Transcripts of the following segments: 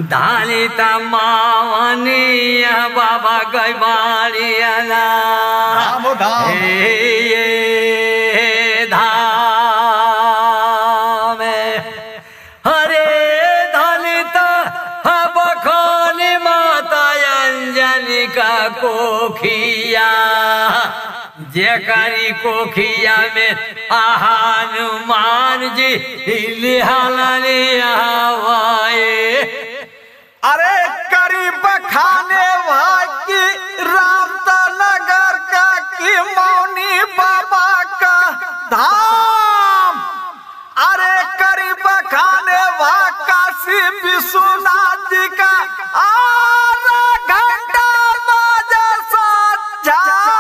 धालिता मावनिया बाबा गैबारियाना धाम हरे धालिता बखोनी माता अंजनी का कोखिया जेकारी कोखिया में हनुमान जी लिहाए अरे करीब खाने वाकी रामनगर का की मौनी बाबा का धाम। अरे करीब खाने वा काशी विश्वनाथ जी का घंटा बाजे सजाइले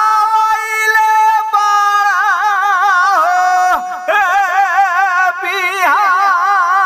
बिहाना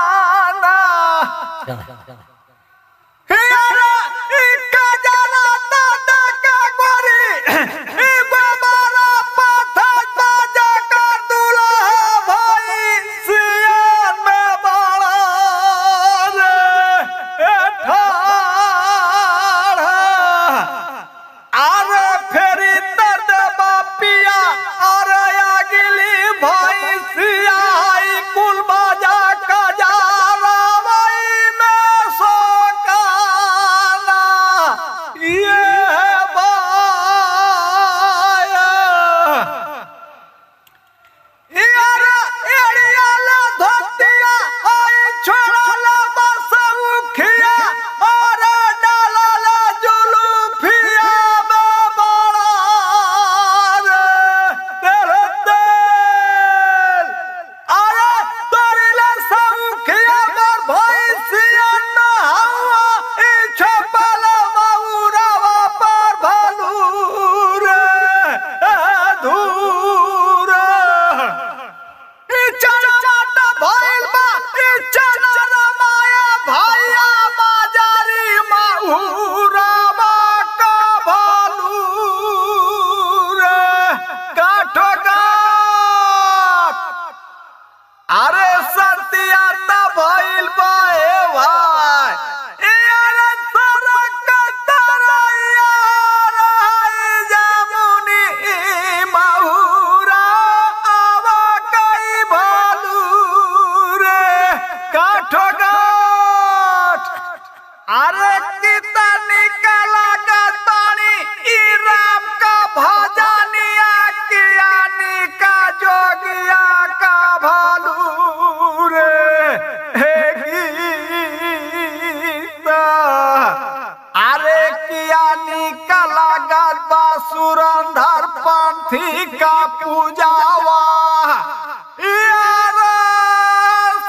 सुरंधर पंथी का पूजावा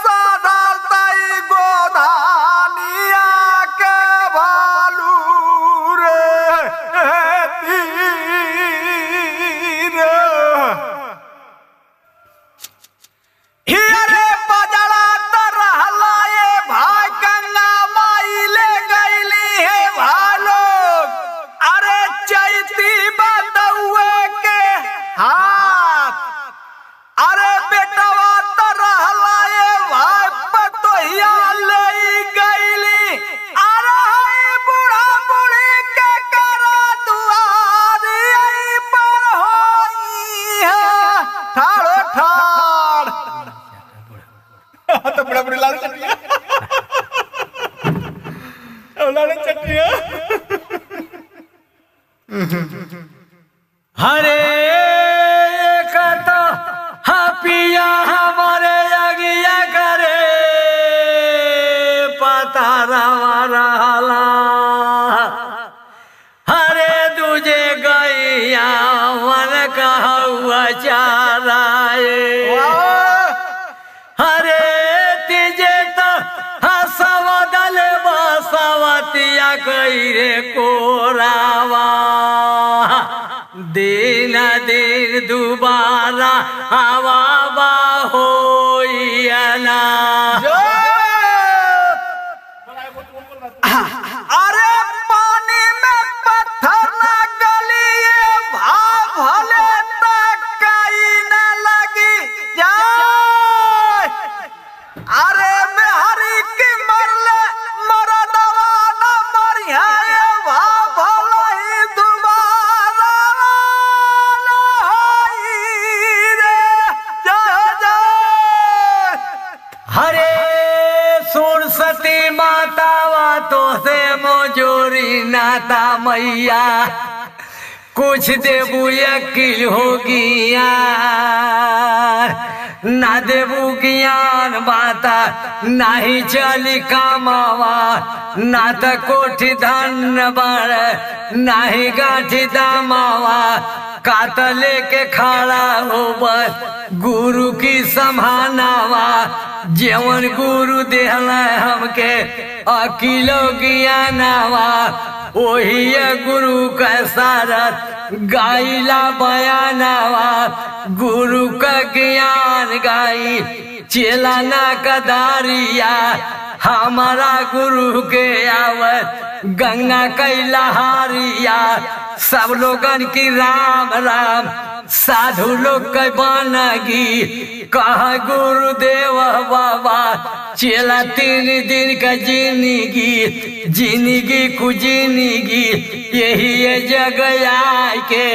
सदलतई गोधानिया के भालू रे तीर हिरे बजड़ा तरहला ये भाई गंगा माई ले गईली है भालो। अरे चैती बदुए के हाथ अरे बेटवा तरहला ये भाई पतोहिया ले गईली। अरे बूढ़ा बूढ़ी के करा दुआरी पर होई है ठाड़ो ठाड़ तो बड़ा बड़ी लाल चटनिया लाल चटनिया हरे कतो पिया हमारे अगिया करे पता रवा रहला। हरे दूजे गैया मन कहवा चाराए। हरे तीजे तो हसवदल बसवतिया कईरे कोरावा। दिन दिन दोबारा हवा होइना। अरे पानी में पत्थर न गलिए भाव भले तक कहीं न लगी जाए। अरे में हरी की मरले मरदवा बतावा तो से मोजोरी नाता मैया कुछ देबू यकील होगी ना देबू ज्ञान बाता नहीं चली कामावा ना त कोठी धन बड़ नहीं गाठी दामावा कात लेके खड़ा हो बस गुरु की समानावा जेवन गुरु देहला हमके अकिलो ज्ञानावा वही गुरु का सारत गाइला बयानावा गुरु का ज्ञान गाई चेला ना कदारिया हमारा गुरु के आवत गंगा कैलाहारिया सब लोगन की राम राम साधु लोग के बनगी कह गुरुदेव बाबा चेला 3 दिन का जिंदगी जिंदगी कु जिंदगी यही ये जगह आए के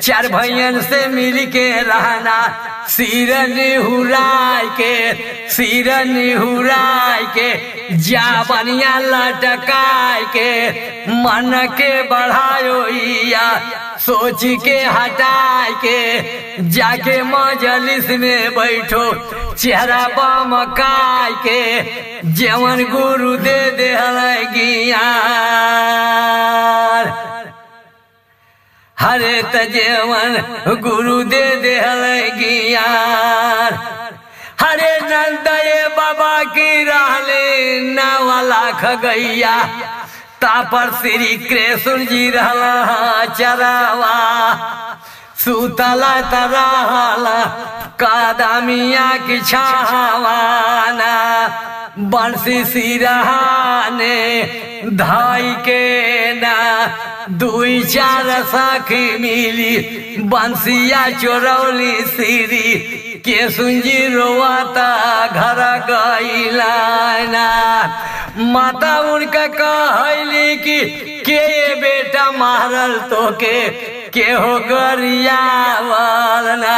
4 भैयन से मिल के रहना सिर निहुराय के जा बनिया लटकाय के मन के बढ़ायो या सोच के हटाए के जाके मजलिस में बैठो चेहरा बमकाय के जेवन गुरु दे ज्ञान हरे त जेवन गुरु दे ज्ञान हरे नंदये बाबा की रहले नावाला खगैया तापर श्री कृष्ण जी रहला चरावा सुतला तरहला कादमिया की छावाना बंसी सिरहाने धाई के ना 2-4 सखी मिली बंसिया चोरौली सीरी के सुंजी रोवाता घर गईला माता उनका कहली कि के बेटा मारल तो के हो गरियावल ना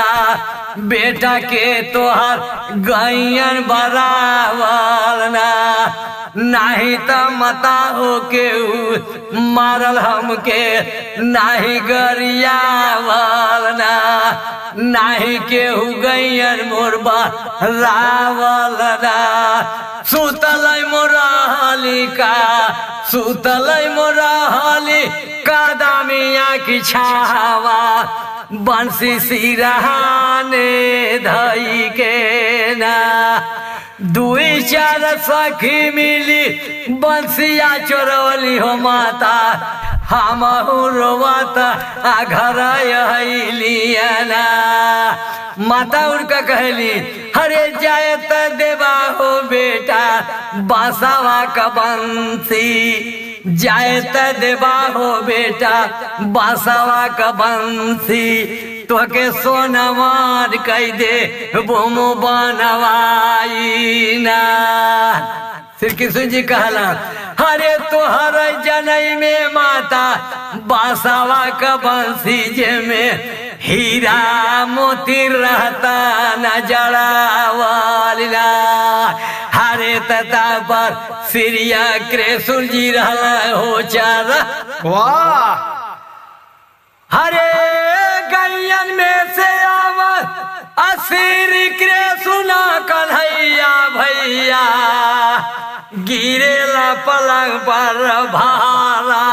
बेटा के तोहर गैयन बरावल ना नहीं तो मता हो के मारल हमके नहीं गरियावल ना नहीं केहू गैयन मोरबा रावल ना सुतलै मोरहली कादमिया की छावा बंसी सिरहाने धई के ना 2-4 सखी मिली बंसिया चोरवली हो माता हम रोवाता घर लियाना माता उनका कहली हरे जाए त देवा हो बेटा बासावा का बंसी जाए त देवा हो बेटा बासावा का बंसी तो के सोनवार कह दे बोमो बनवाई ना श्री कृष्ण जी कहला हरे तोहर जनई में माता बासावा का बंसी जे में हीरा मोती रहता न जड़ावाला हरे तता पर श्रीया कृष्ण जी रहला हो चारा वाह हरे गैयन में से आवत श्री कृष्ण कन्हैया भैया गिरेला पलंग पर भारा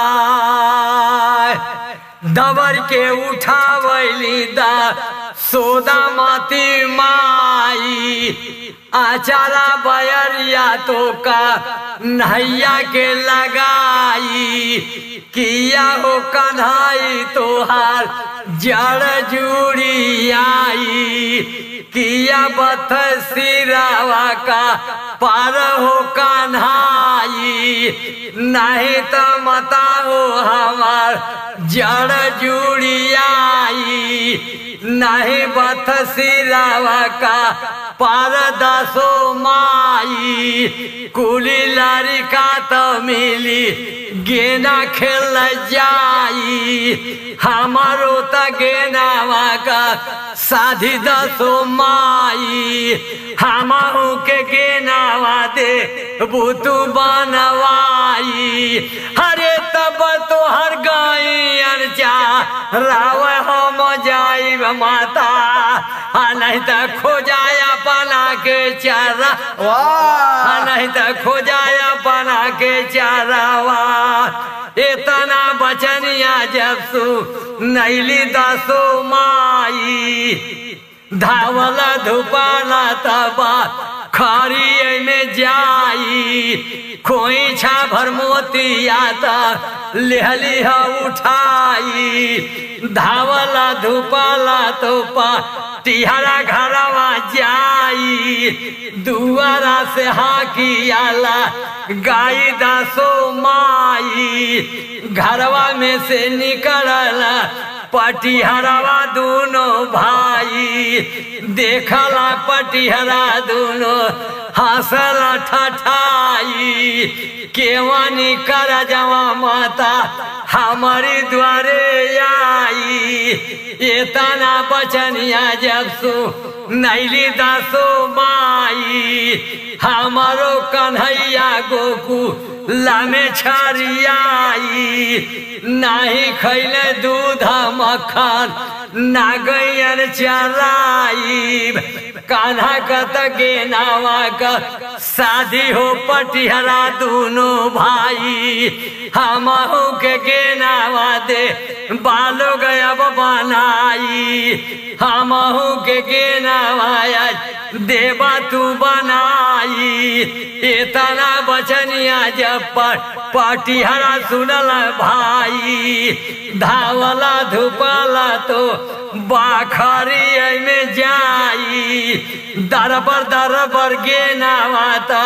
दबर के उठावली दा सोदा माती माई आचारा बयरिया तो का नैया के लगाई किया हो कन्हाई तोहार जड़ जुड़ी आई किया बथ सिरावा का पार हो कन्हाई नहीं तो मता हो हमार जड़ जुड़ी आई नहीं बथ सिरावा का पार दसो माई कुली लड़का तो मिली गेना खेल जाई हमारो त गेनावा का साधी दसो माई हमहू के गेनावा दे बुतू बनवाई हरे तब तो हर गाई अर्चा राव हम जाई माता नहीं तो खोजाया बना के चारा नहीं तो खोजाया बना के चारावा इतना बचनिया जब सु नैली दसो माई धावला धुपाला तबा खारी में जाई खोई छा भर मोतिया लेहली उठाई धावला धुपाला तो पा तिहरा घरवा जाई दुआरा से हाकी आला गाई दसो माई घरवा में से निकलला पटिहरवा दोनों भाई देखला पटिहरा दोनों हंसला ठठाई केवानी कर जवा माता हमारी द्वारे आई इतना बचनिया जब सु नैली दसो माई हमारो कन्हैया गोकू लामे छरियाई नहीं खैले दूध मक्खन ना गैयन चराई कान्हा कत गेनावा का शादी हो पटिहरा दोनों भाई हमहू के गेनावा दे बालो गया बनाई हमहू के गेनावा देवा तू बनाई इतना बचनिया जब पर पटिहरा सुनल भाई धावला धुपाला तो बाखरी में जाई दरबर गेनावा ता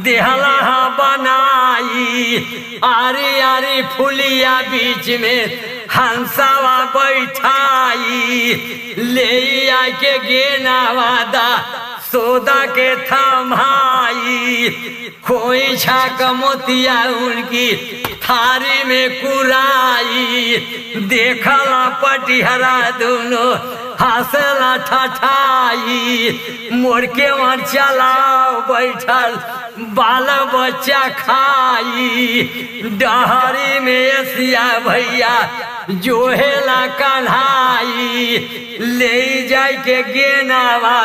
देहला बनाई आरी आरी फुलिया बीच में हंसावा बैठाई ले आके गेनावा दा सोदा के थमाई खोई छाक मोतिया उनकी थारी में कुराई देखला पटिहरा दोनों हंसला ठठाई मोड़ के वहाँ चलाओ बैठल बाल बच्चा खाई डहरी में एसिया भैया जोहेला कन्हाई ले जाय के गेनावा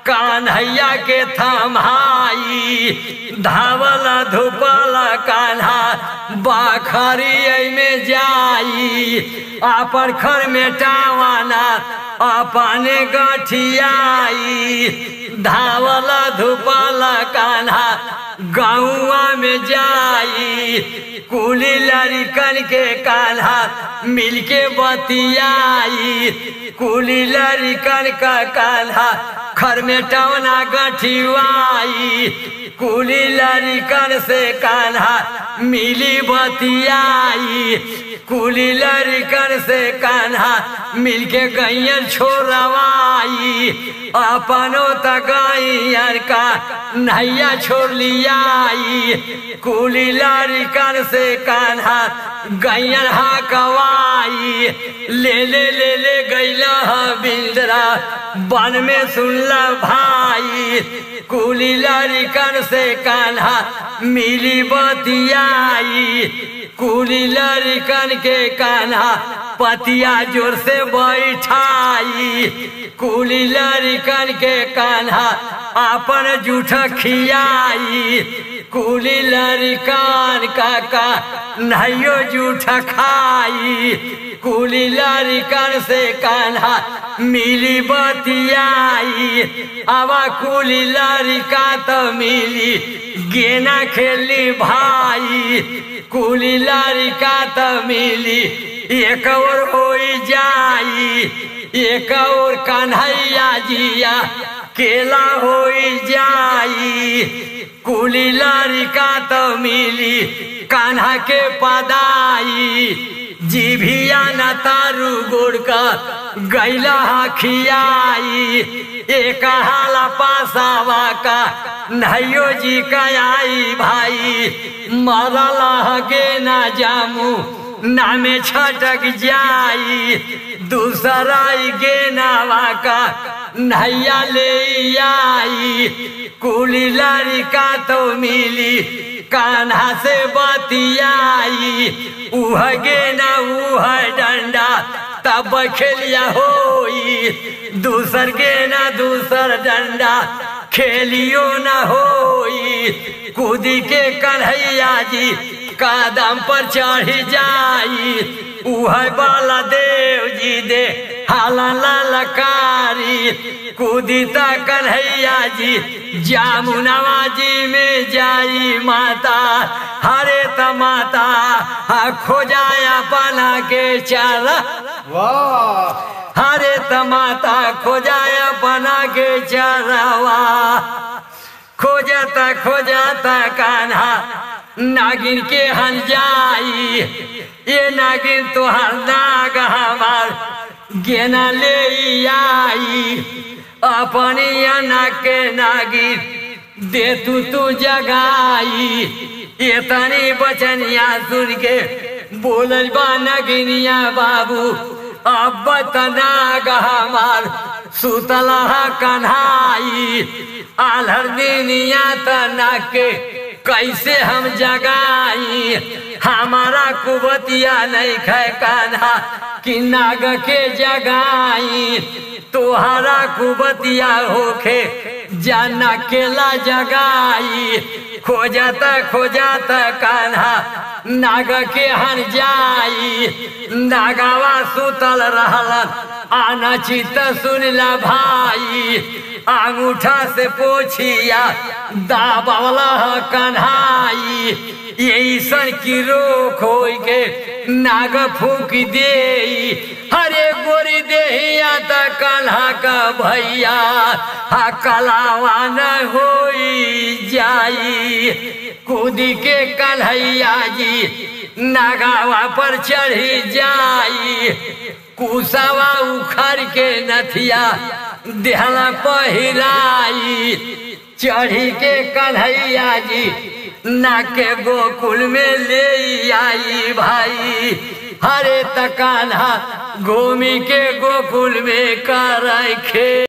कान्हैया के थमाई धावला धुपला कान्हा बाखरी में जाई आपन खर में टावाना अपने गठियाई धावला धुपला कान्हा गौआ में जाई कुली लड़कन के कान्हा मिलके बतियाई कुली लड़कन का कान्हा खर में टवना गठियाई कुली लड़कन से कान्हा मिली बतियाई कुली लड़कन से कान्हा मिलके गैयर छोड़वाई अपनो तगैयर का नैया छोड़ लियाई कुली लड़कन से कान्हा गैयर हाकवाई ले गैला बिंदरा बन में सुनला भाई कुली लड़कन से कान्हा मिली बतियाई कुली लड़कन के कान्हा पतिया जोर से बैठाई कुली लड़कन के कान्हा अपन जूठ खियाई कुली लड़कन का नहियो जूठ खाई कुली लड़कन से कान्हा मिली बतियाई आवा कुली लड़का तो मिली गेना खेली भाई कुली लड़का तो मिली एक और हो जाई एक और कन्हैया जिया केला हो जाई कुली लड़का तो मिली कान्हा के पदाई जीभिया न तारू गोड़ का गैला खियाई एक हाला पासावा का नहियो जी का आई भाई मरला गे ना जामू नामे छटक जाई दूसरा गे नावा का नैया ले आई कुली लड़का तो मिली कान्हा से बतियाई उह गे ना उह डंडा तब खेलिया होई दूसर गे ना दूसर डंडा खेलियो न होई कूदी के कन्हैया जी कदम पर चढ़ जाई उह बाला देव जी दे हाला ललकारी कूदी ता कन्हैया जी जामुनवा जी में जाई माता हरे तमाता खोजाया बना के चल वाह हरे तमाता खोजाया बना के चलवा खोजता खोजता कान्हा नागिन के हन जाई ये नागिन तुहार नाग हमार गेना ले आई अपनी अना के नागिन दे तू जगाई ये तनी बचनिया सुन के बोलल बा नगिनिया बाबू अब नाग हमार सुतला कन्हाई आलर दिनिया तना के कैसे हम जगाई हमारा कुबतिया नहीं खे कान्हा कि नाग के जगाई तोहरा कुबतिया होखे जाना केला जगाई खोजता खोजता कान्हा नाग के हन जाई नागवा सुतल रहलन आना चित सुनला भाई अंगूठा से पोछिया दाबला कन्हाई ऐसन की रोक हो के नाग फूक दे हरे गोरी देहिया त कन्हा का भैया कलावा न हो जाई कूदी के कन्हैया जी नागावा पर चढ़ी जाई कुसावा उखड़ के नथिया देहला पहिराई चढ़ी के कन्हैया जी नाके गोकुल में ले आई भाई हरे तकान्हा घूमी के गोकुल में कर खे